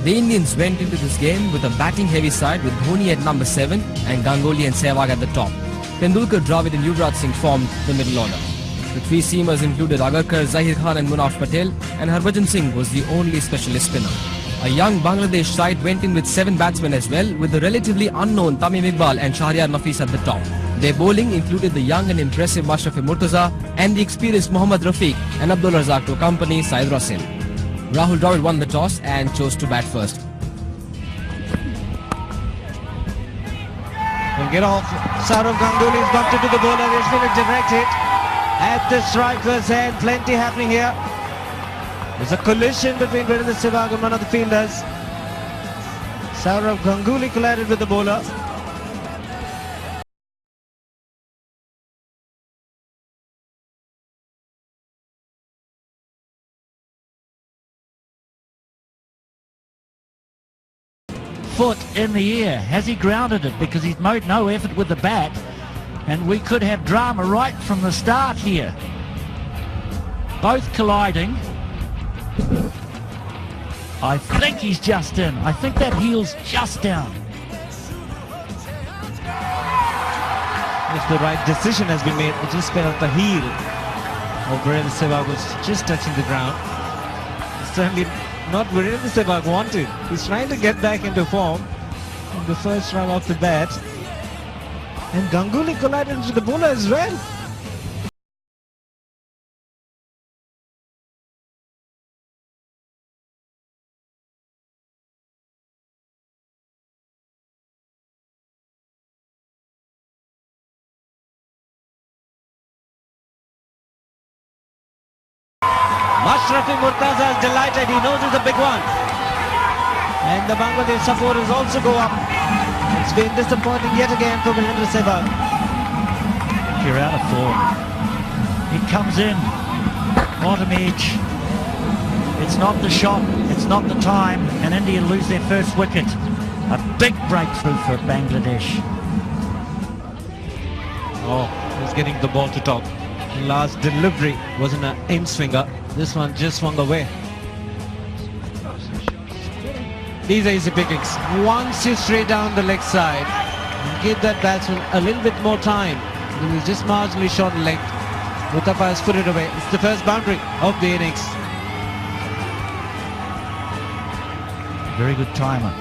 The Indians went into this game with a batting-heavy side with Dhoni at number 7 and Ganguly and Sehwag at the top. Tendulkar, Dravid and Yuvraj Singh formed the middle order. The three seamers included Agarkar, Zahir Khan and Munaf Patel, and Harbhajan Singh was the only specialist spinner. A young Bangladesh side went in with 7 batsmen as well, with the relatively unknown Tamim Iqbal and Shahryar Nafees at the top. Their bowling included the young and impressive Mashrafe Murtaza and the experienced Mohammad Rafiq and Abdul Razak to accompany Syed Rasil. Rahul Dravid won the toss and chose to bat first. Will get off. Sourav Ganguly is bumped into the bowler. It's been a direct hit at the striker's head. Plenty happening here. There's a collision between Virendra Sehwag and one of the fielders. Sourav Ganguly collided with the bowler. Foot in the air. Has he grounded it? Because he's made no effort with the bat, and we could have drama right from the start here. Both colliding. I think he's just in. I think that heel's just down. If the right decision has been made, it just felt the heel of Virendra Sehwag was just touching the ground. It's certainly not Virendra Sehwag wanted. He's trying to get back into form in the first run off the bat. And Ganguly collided into the bowler as well. Mashrafe Murtaza is delighted. He knows it's a big one. And the Bangladesh supporters also go up. It's been disappointing yet again for Virendra Sehwag. You're out of form. He comes in. Bottom edge. It's not the shot. It's not the time. And India lose their first wicket. A big breakthrough for Bangladesh. Oh, he's getting the ball to top. Last delivery was an in-swinger. This one just swung away. These are easy pickings. Once you straight down the leg side, give that batsman a little bit more time. He was just marginally short in length. Muthappa has put it away. It's the first boundary of the innings. Very good timer.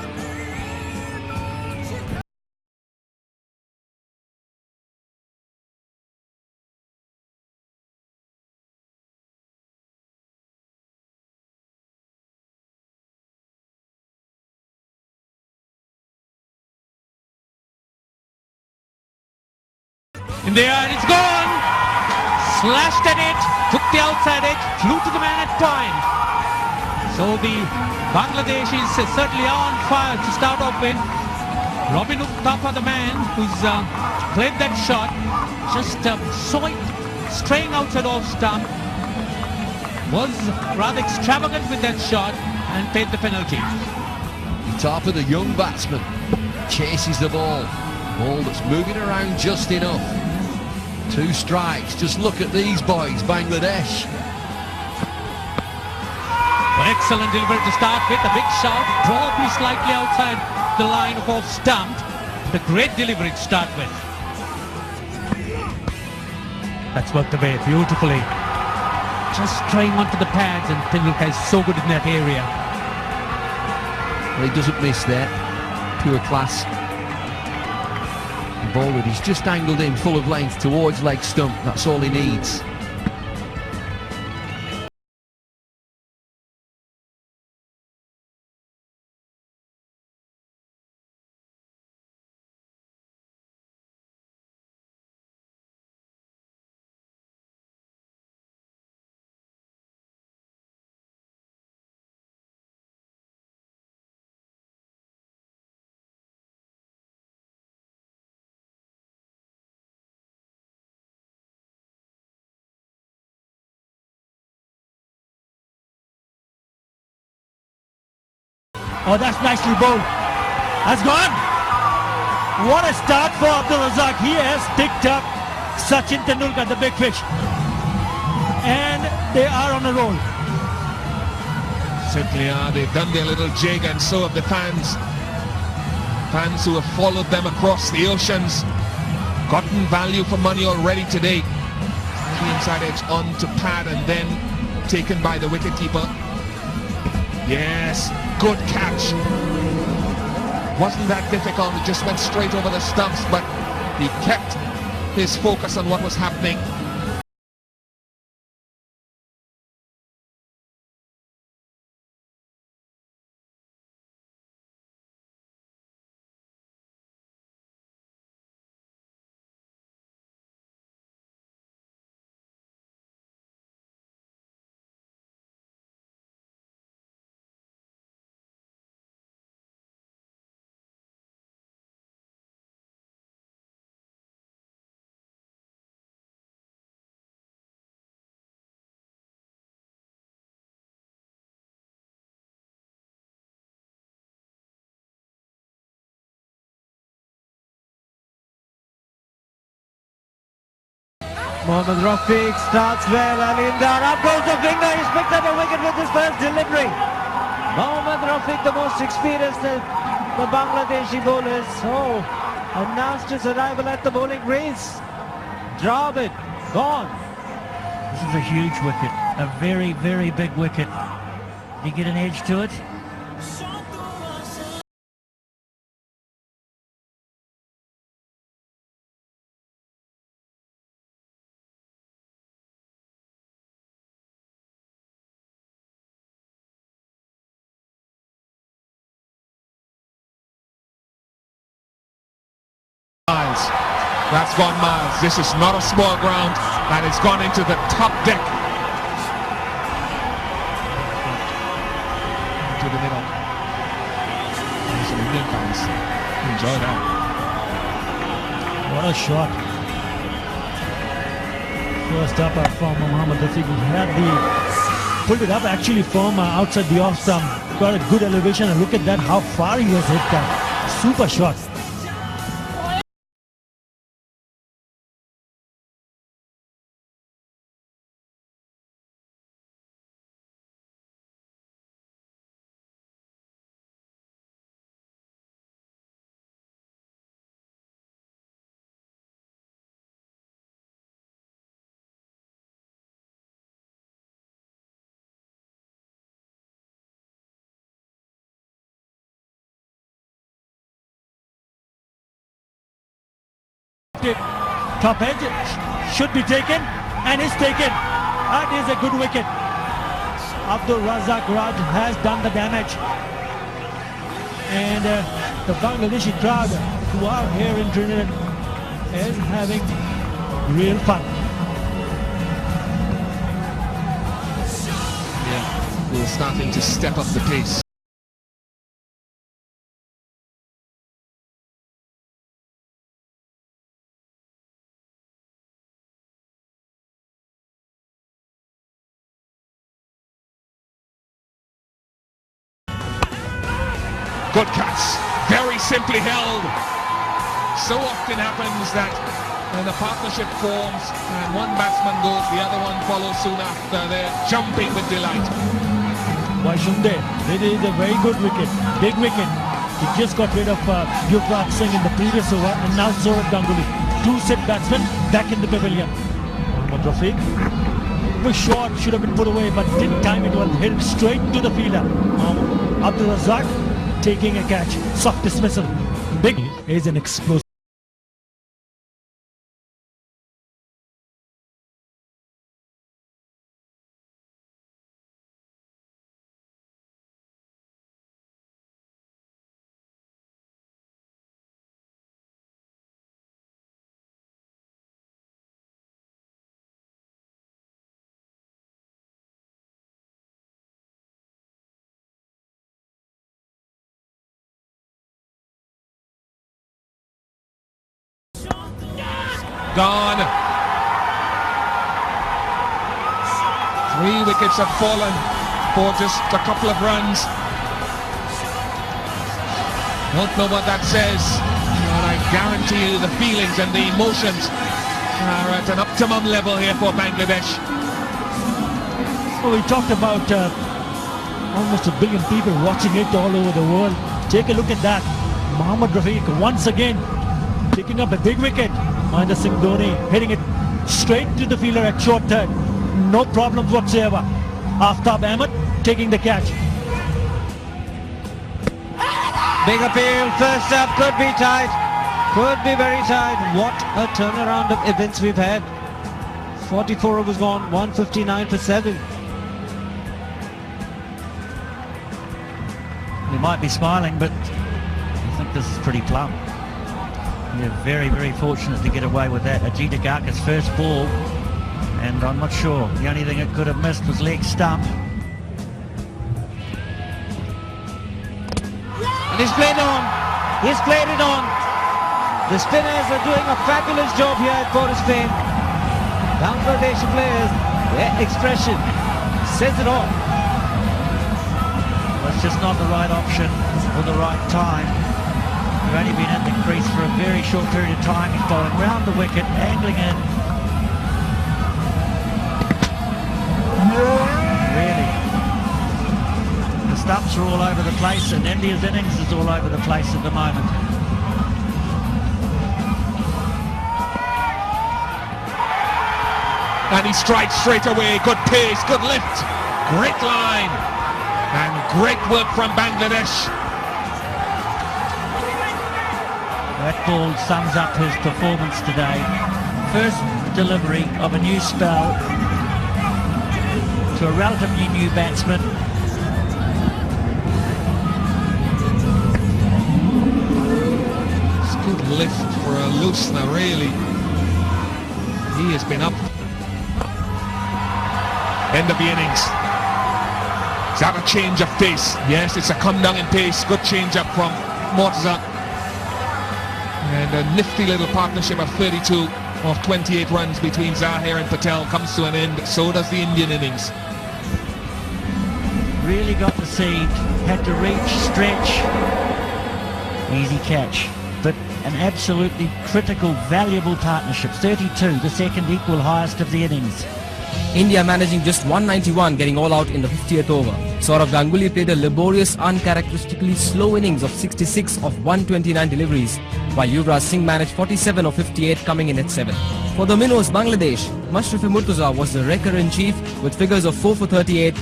In the air, it's gone! Slashed at it, took the outside edge, flew to the man at point. So the Bangladesh is certainly on fire to start off with. Robin Uthappa, the man who's played that shot, just saw it straying outside off stump. Was rather extravagant with that shot and paid the penalty. Uthappa, the young batsman, chases the ball. Ball that's moving around just enough. 2 strikes. Just look at these boys, Bangladesh. Excellent delivery to start with. A big shot, probably slightly outside the line of off stump. The great delivery to start with. That's worked away beautifully. Just straying onto the pads, and Tendulkar is so good in that area. Well, he doesn't miss there. Pure class. Bowler, he's just angled in full of length towards leg stump. That's all he needs. Oh, that's nicely bowled. That's gone. What a start for Abdul Razak. He has picked up Sachin Tendulkar, the big fish. And they are on a roll. Certainly are. They've done their little jig, and so have the fans. Fans who have followed them across the oceans. Gotten value for money already today. The inside edge on to pad and then taken by the wicketkeeper. Yes, good catch. Wasn't that difficult. It just went straight over the stumps, but he kept his focus on what was happening. Mohammad Rafiq starts well and in there, up goes the finger, he's picked up a wicket with his first delivery. Mohammad Rafiq, the most experienced of the Bangladeshi bowlers. Oh, announced his arrival at the bowling greens. Dravid, gone. This is a huge wicket, a very, very big wicket. Did he get an edge to it? That's gone miles. This is not a small ground, and it's gone into the top deck. To the middle. Some Indian fans enjoy that. What a shot. First up from Mohammad Rafiq. He had pulled it up actually from outside the off stump. Got a good elevation, and look at that, how far he has hit that. Super shot. Top edge should be taken, and is taken. That is a good wicket. Abdul Razak Raj has done the damage, and the Bangladeshi crowd who are here in Trinidad is having real fun. Yeah, we're starting to step up the pace. Good cuts, very simply held. So often happens that when the partnership forms and one batsman goes, the other one follows soon after. They're jumping with delight. Why shouldn't they? They did a very good wicket, big wicket. He just got rid of Yuvraj Singh in the previous over, and now Sourav Ganguly. Two set batsmen back in the pavilion. Mohammad Rafiq was short, should have been put away, but didn't time it well. Hit it straight to the fielder. Abdul Razak taking a catch, soft dismissal. Big is an explosive. Gone. 3 wickets have fallen for just a couple of runs. Don't know what that says, but I guarantee you the feelings and the emotions are at an optimum level here for Bangladesh. Well, we talked about almost 1 billion people watching it all over the world. Take a look at that. Mohammad Rafiq once again picking up a big wicket. Mahendra Singh Dhoni hitting it straight to the fielder at short turn. No problems whatsoever. Aftab Ahmed taking the catch. Big appeal, first up, could be tight. Could be very tight. What a turnaround of events we've had. 44 overs gone, 159 for 7. You might be smiling, but I think this is pretty plumb. They're very, very fortunate to get away with that. Ajit Agarkar's first ball, and I'm not sure. The only thing it could have missed was leg stump. And he's played on. He's played it on. The spinners are doing a fabulous job here at Port of Spain. Bangladeshi players, their expression says it all. Well, it's just not the right option for the right time. We've only been at the crease for a very short period of time. He's bowling round the wicket, angling in. Really. The stumps are all over the place, and India's innings is all over the place at the moment. And he strikes straight away. Good pace, good lift. Great line. And great work from Bangladesh. That ball sums up his performance today. First delivery of a new spell to a relatively new batsman. It's good lift for a loosener, really. He has been up. End of the innings. Is that a change of pace? Yes, it's a come down in pace. Good change up from Mortaza. And a nifty little partnership of 32 of 28 runs between Zahir and Patel comes to an end. So does the Indian innings. Really got the seed, had to reach, stretch. Easy catch, but an absolutely critical, valuable partnership. 32, the second equal highest of the innings. India managing just 191, getting all out in the 50th over. Sourav Ganguly played a laborious, uncharacteristically slow innings of 66 of 129 deliveries, while Yuvraj Singh managed 47 of 58, coming in at 7. For the Minnows, Bangladesh, Mashrafe Murtaza was the wrecker-in-chief with figures of 4 for 38.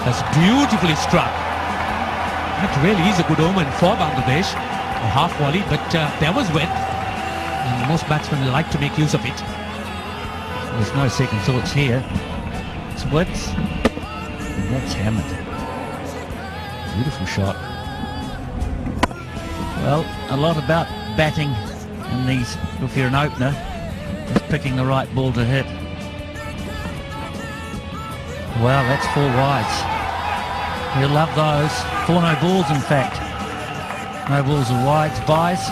That's beautifully struck. That really is a good omen for Bangladesh. A half volley, but there was width. And most batsmen like to make use of it. There's no second thoughts here. It's width. And that's hammered. Beautiful shot. Well, a lot about batting in these, if you're an opener, is picking the right ball to hit. Wow, that's 4 wides. You'll love those. 4 no balls, in fact. No balls or wides, buys.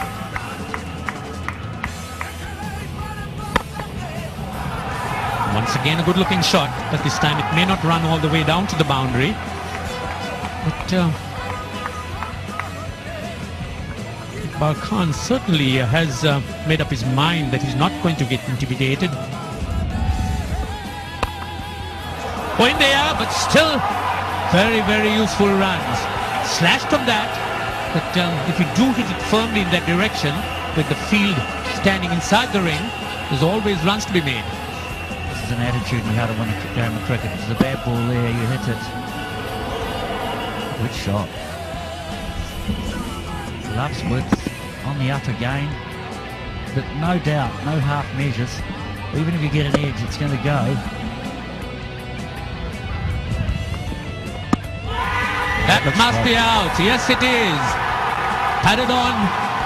Once again a good looking shot, but this time it may not run all the way down to the boundary. But Iqbal Khan certainly has made up his mind that he's not going to get intimidated. Oh, in the air, but still very, very useful runs. Slashed from that, but if you do hit it firmly in that direction, with the field standing inside the ring, there's always runs to be made. This is an attitude in how to win a game of cricket. There's a bad ball there, you hit it. Good shot. Loves width on the up again, but no doubt, no half measures. Even if you get an edge, it's going to go. That must be out. Yes, it is. Padded on,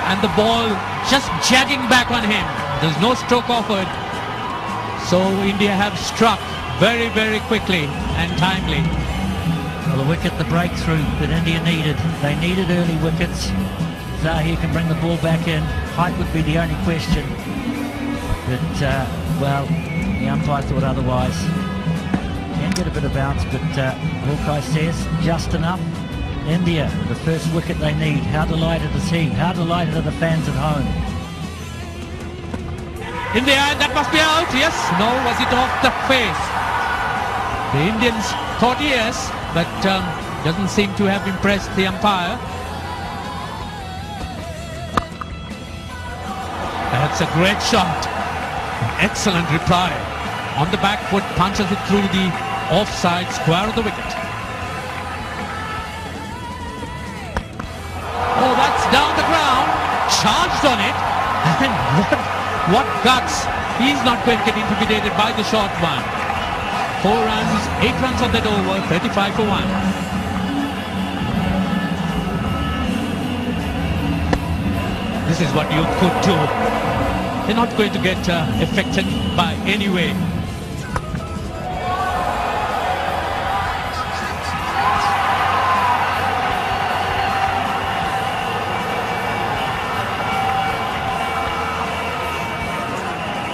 and the ball just jagging back on him. There's no stroke offered. So India have struck very, very quickly and timely. Well, the wicket, the breakthrough that India needed. They needed early wickets. Zahir can bring the ball back in. Height would be the only question. But, well, the umpire thought otherwise. Can get a bit of bounce, but Hawkeye says just enough. India, the first wicket they need. How delighted is he? How delighted are the fans at home? In the end, that must be out. Yes. No, was it off the face? The Indians thought yes, but doesn't seem to have impressed the umpire. That's a great shot. Excellent reply. On the back foot, punches it through the offside square of the wicket. Oh, that's down the ground. Charged on it. And what guts. He's not going to get intimidated by the short one. 4 runs, 8 runs on that over, 35 for 1. This is what you could do. They're not going to get affected by any way.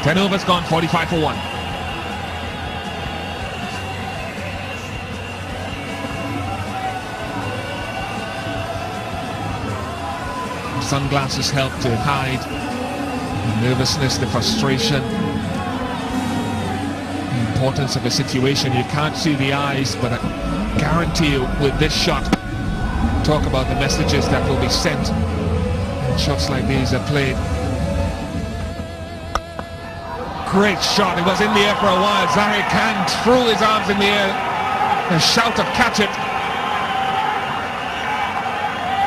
Ten overs gone, 45 for 1. Sunglasses help to hide the nervousness, the frustration, the importance of a situation. You can't see the eyes, but I guarantee you with this shot, talk about the messages that will be sent when shots like these are played. Great shot. It was in the air for a while. Zahir Khan threw his arms in the air. A shout of catch it.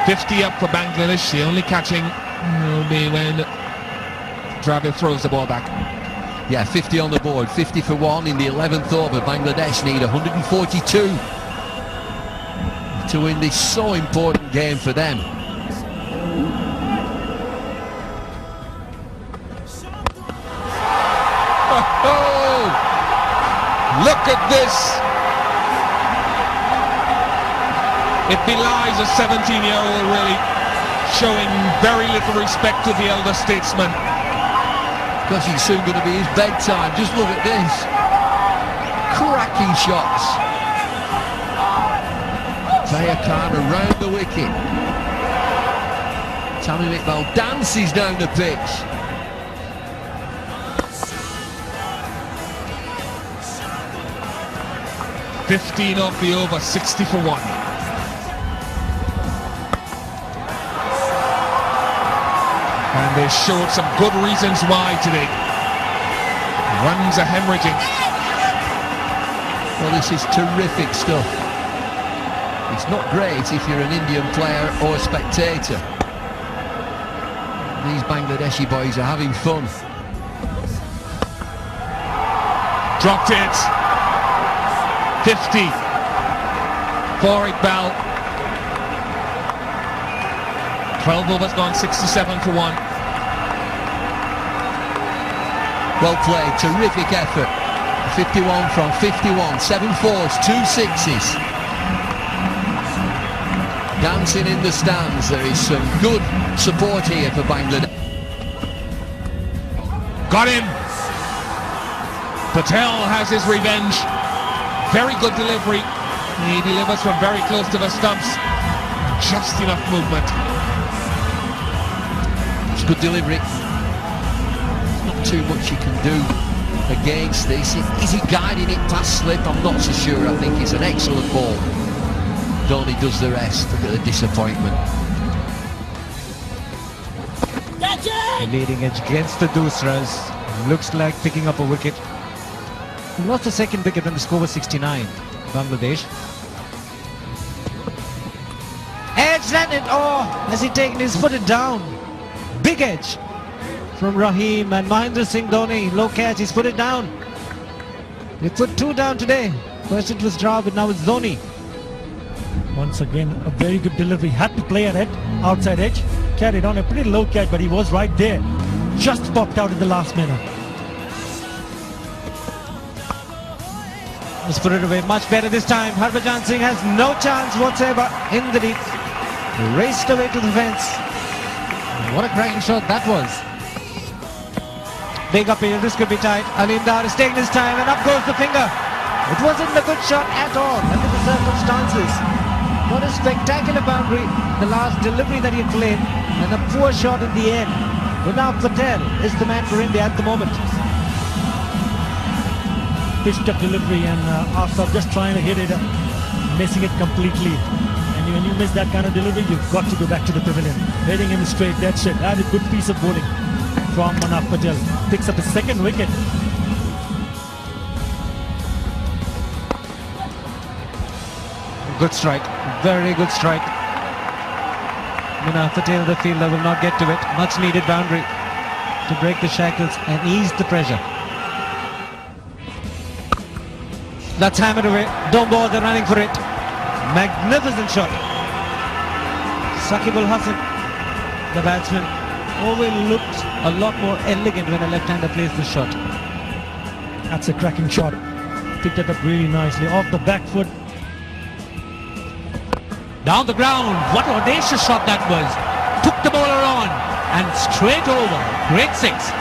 50 up for Bangladesh. The only catching will be when Dravid throws the ball back. Yeah, 50 on the board, 50 for 1 in the 11th over. Bangladesh need 142 to win this so important game for them. Oh, look at this. It belies a 17-year-old really showing very little respect to the elder statesman. Because it's soon going to be his bedtime. Just look at this. Cracking shots. Zahir Khan around the wicket. Tamim Iqbal dances down the pitch. $15 off the over, 60 for 1. And they showed some good reasons why today. Runs are hemorrhaging. Well, this is terrific stuff. It's not great if you're an Indian player or a spectator. These Bangladeshi boys are having fun. Dropped it. 50 for Iqbal. 12 overs gone, 67 for 1. Well played, terrific effort. 51 from 51, 7 fours, 2 sixes. Dancing in the stands, there is some good support here for Bangladesh. Got him! Patel has his revenge. Very good delivery. He delivers from very close to the stumps. Just enough movement. It's good delivery. There's not too much you can do against this. Is he guiding it past slip? I'm not so sure. I think it's an excellent ball. Dhoni does the rest. Look at the disappointment. The leading edge against the Dusras. Looks like picking up a wicket. He lost the second wicket when the score was 69. Bangladesh. Edge landed. Oh, has he taken his foot down? Big edge from Rahim and Mahendra Singh Dhoni. Low catch, he's put it down. They put 2 down today. First it was Dravid, now it's Dhoni. Once again, a very good delivery. Had to play at it, outside edge. Carried on a pretty low catch, but he was right there. Just popped out in the last minute. Let's put it away much better this time. Harbhajan Singh has no chance whatsoever in the deep. Raced away to the fence. What a cracking shot that was. Big appeal, this could be tight. Aleem Dar is taking his time and up goes the finger. It wasn't a good shot at all under the circumstances. Not a spectacular boundary, the last delivery that he had played, and a poor shot in the end. But now Patel is the man for India at the moment. pitched up delivery, and Aftab just trying to hit it, missing it completely. And when you miss that kind of delivery, you've got to go back to the pavilion. Hitting him straight, that's it. That is a good piece of bowling from Manaf Patel. Picks up his second wicket. Good strike, very good strike. Manaf Patel, the fielder, will not get to it. Much needed boundary to break the shackles and ease the pressure. That's hammered away. Don't bother running for it. Magnificent shot. Saqib Al Hasan, the batsman, always looked a lot more elegant when a left-hander plays the shot. That's a cracking shot. Picked it up really nicely off the back foot. Down the ground, what an audacious shot that was. Took the bowler on and straight over. Great six.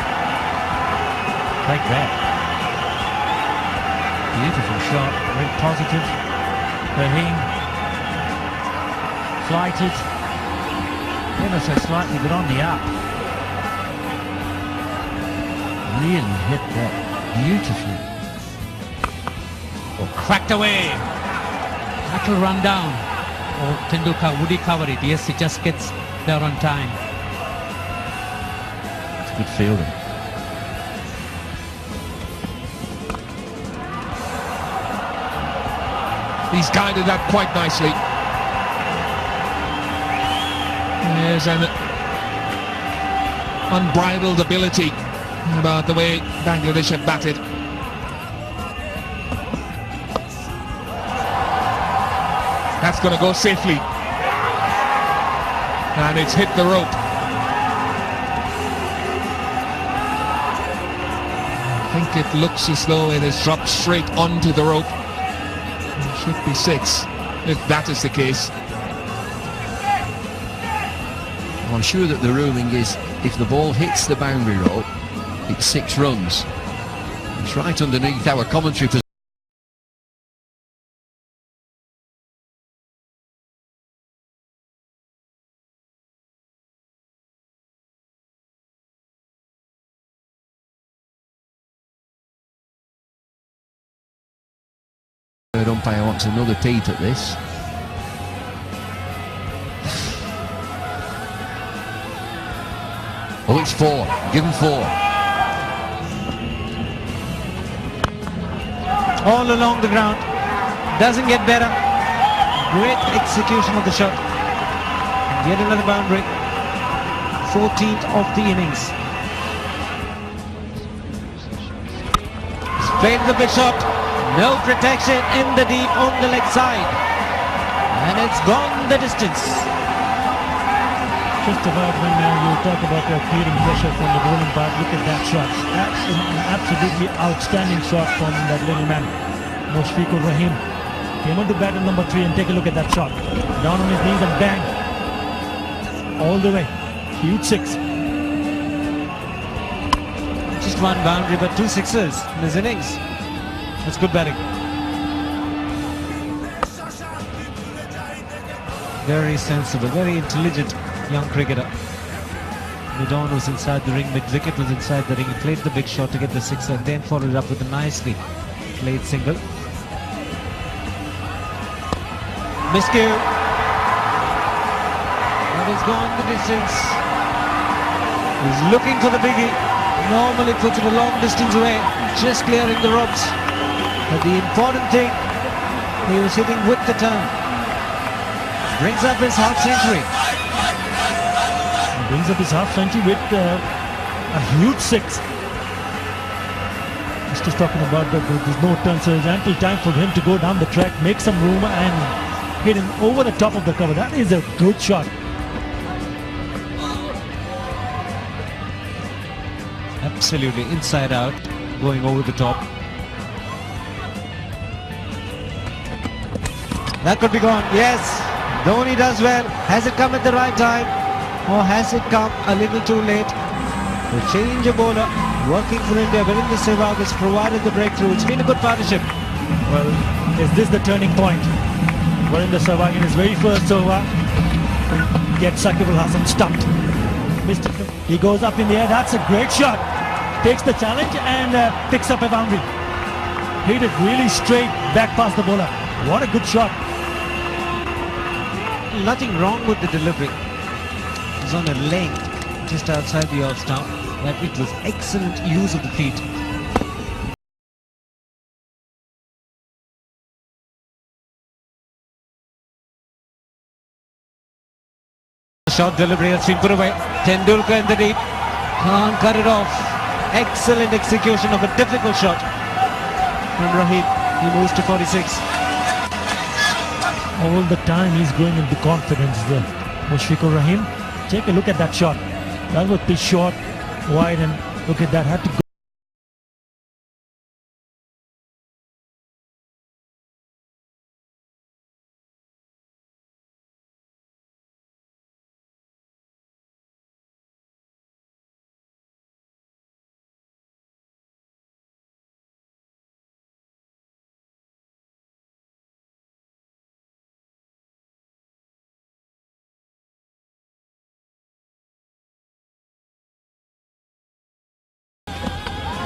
Like that. Beautiful shot, very positive. Rahim flighted, ever so slightly, but on the up. Really hit that beautifully. Cracked away. That'll run down. Oh, Tendulkar, would he cover it? Yes, he just gets there on time. It's good fielding. He's guided that quite nicely. There's an unbridled ability about the way Bangladesh have batted. That's going to go safely. And it's hit the rope. I think it looks as though it has dropped straight onto the rope. It should be six, if that is the case. I'm sure that the ruling is if the ball hits the boundary rope, it's 6 runs. It's right underneath our commentary position. Third umpire wants another peep at this. Oh, it's 4. Give him 4. All along the ground. Doesn't get better. Great execution of the shot. Yet another boundary. 14th of the innings. Straight to the big shot. No protection in the deep on the leg side. And it's gone the distance. Just about when you talk about creating pressure from the bowling part, look at that shot. That's an absolutely outstanding shot from that little man, Mushfiqur Rahim. Came on to bat at number 3 and take a look at that shot. Down on his knees and bang. All the way. Huge 6. Just one boundary but 2 sixes in his innings. That's good batting. Very sensible, very intelligent young cricketer. Midon was inside the ring, mid-wicket was inside the ring. He played the big shot to get the 6 and then followed it up with a nicely played single. Miscue. That has gone the distance. He's looking for the biggie. Normally puts it a long distance away, just clearing the ropes. But the important thing, he was hitting with the turn. Brings up his half century. Brings up his half century with a huge 6. Just talking about that there's no turn, so there's ample time for him to go down the track, make some room and hit him over the top of the cover. That is a good shot. Absolutely inside out, going over the top. That could be gone, yes. Dhoni does well. Has it come at the right time? Or has it come a little too late? The change of bowler working for India. Virendra Sehwag has provided the breakthrough. It's been a good partnership. Well, is this the turning point? Virendra Sehwag in his very first over gets Saqib Al Hasan stumped. He goes up in the air. That's a great shot. Takes the challenge and picks up a boundary. hit it really straight back past the bowler. What a good shot. Nothing wrong with the delivery. It was on a length just outside the off-stump, but it was excellent use of the feet. Short delivery has been put away. Tendulkar in the deep. Can't cut it off. Excellent execution of a difficult shot from Rahim. He moves to 46. All the time he's going into confidence, the Mushfiqur Rahim. Take a look at that shot. That was pitch short, wide, and look at that. Had to go.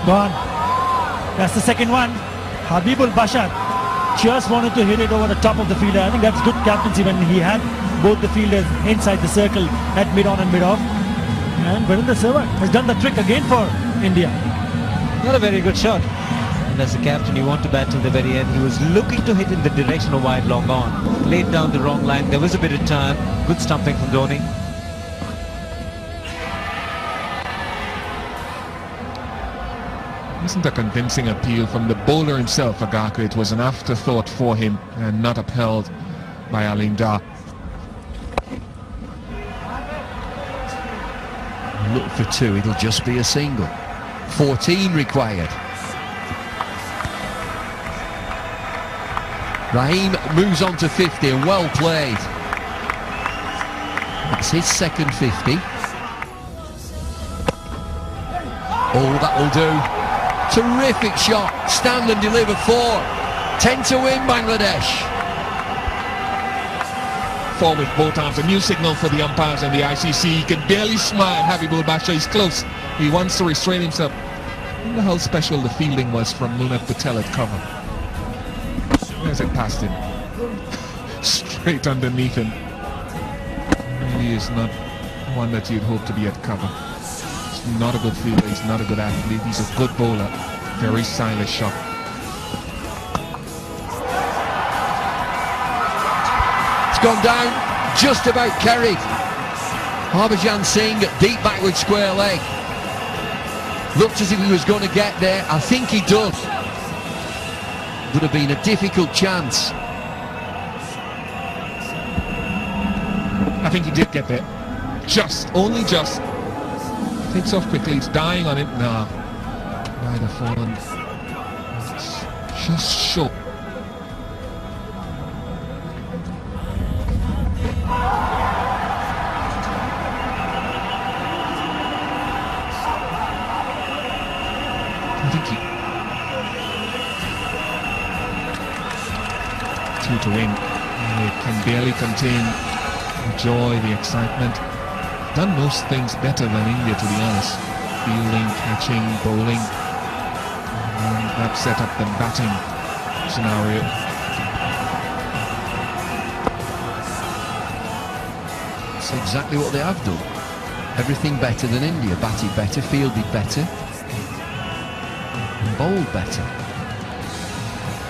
Gone. That's the second one. Habibul Bashar just wanted to hit it over the top of the fielder. I think that's good captaincy when he had both the fielders inside the circle at mid-on and mid-off. And Virendra Sehwag has done the trick again for India. Not a very good shot. And as a captain, you want to bat till the very end. He was looking to hit in the direction of wide long on. Laid down the wrong line. There was a bit of turn. Good stumping from Dhoni. Isn't a convincing appeal from the bowler himself, Agarkar. It was an afterthought for him and not upheld by Aleem Dar. Look for two, it'll just be a single. 14 required. Rahim moves on to 50 and well played. That's his second 50. Oh, that'll do. Terrific shot. Stand and deliver 4. 10 to win, Bangladesh. 4 with both arms. A new signal for the umpires and the ICC. He can barely smile. Habibul Bashar is close. He wants to restrain himself. I wonder how special the fielding was from Munaf Patel at cover. Where's it past him? Straight underneath him. Really is not one that you'd hope to be at cover. He's not a good fielder. He's not a good athlete. He's a good bowler. Very stylish shot. Gone down, just about carried. Harbhajan Singh, deep backward square leg. Looked as if he was going to get there. I think he does. Would have been a difficult chance. I think he did get there. Just, only just. Takes off quickly, it's dying on it now. Might have fallen. It's just short. I think he... 2 to win. They can barely contain the joy, the excitement. Done most things better than India, to be honest. Fielding, catching, bowling. And that set up the batting scenario. It's exactly what they have done. Everything better than India. Batted better, fielded better, and bowled better.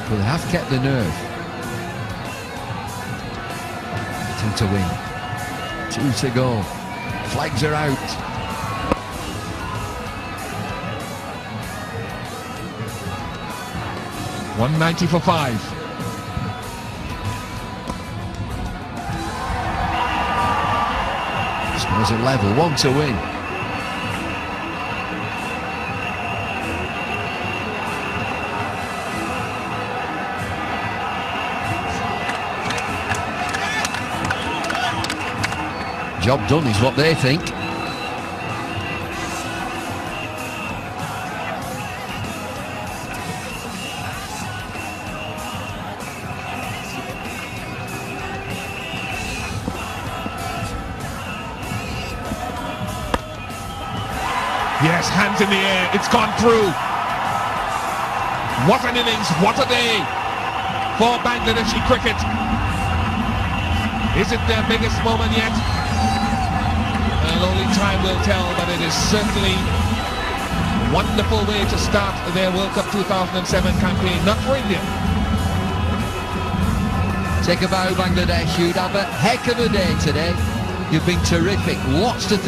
But they have kept the nerve. 2 to win. 2 to go. Flags are out. .190 for 5. Scores a level. 1 to win. Job done is what they think. Yes, hands in the air, it's gone through. What an innings, what a day for Bangladeshi cricket. Is it their biggest moment yet? Well, only time will tell, but it is certainly a wonderful way to start their World Cup 2007 campaign, not for India. Take a bow, Bangladesh. You'd have a heck of a day today. You've been terrific. Lots to think.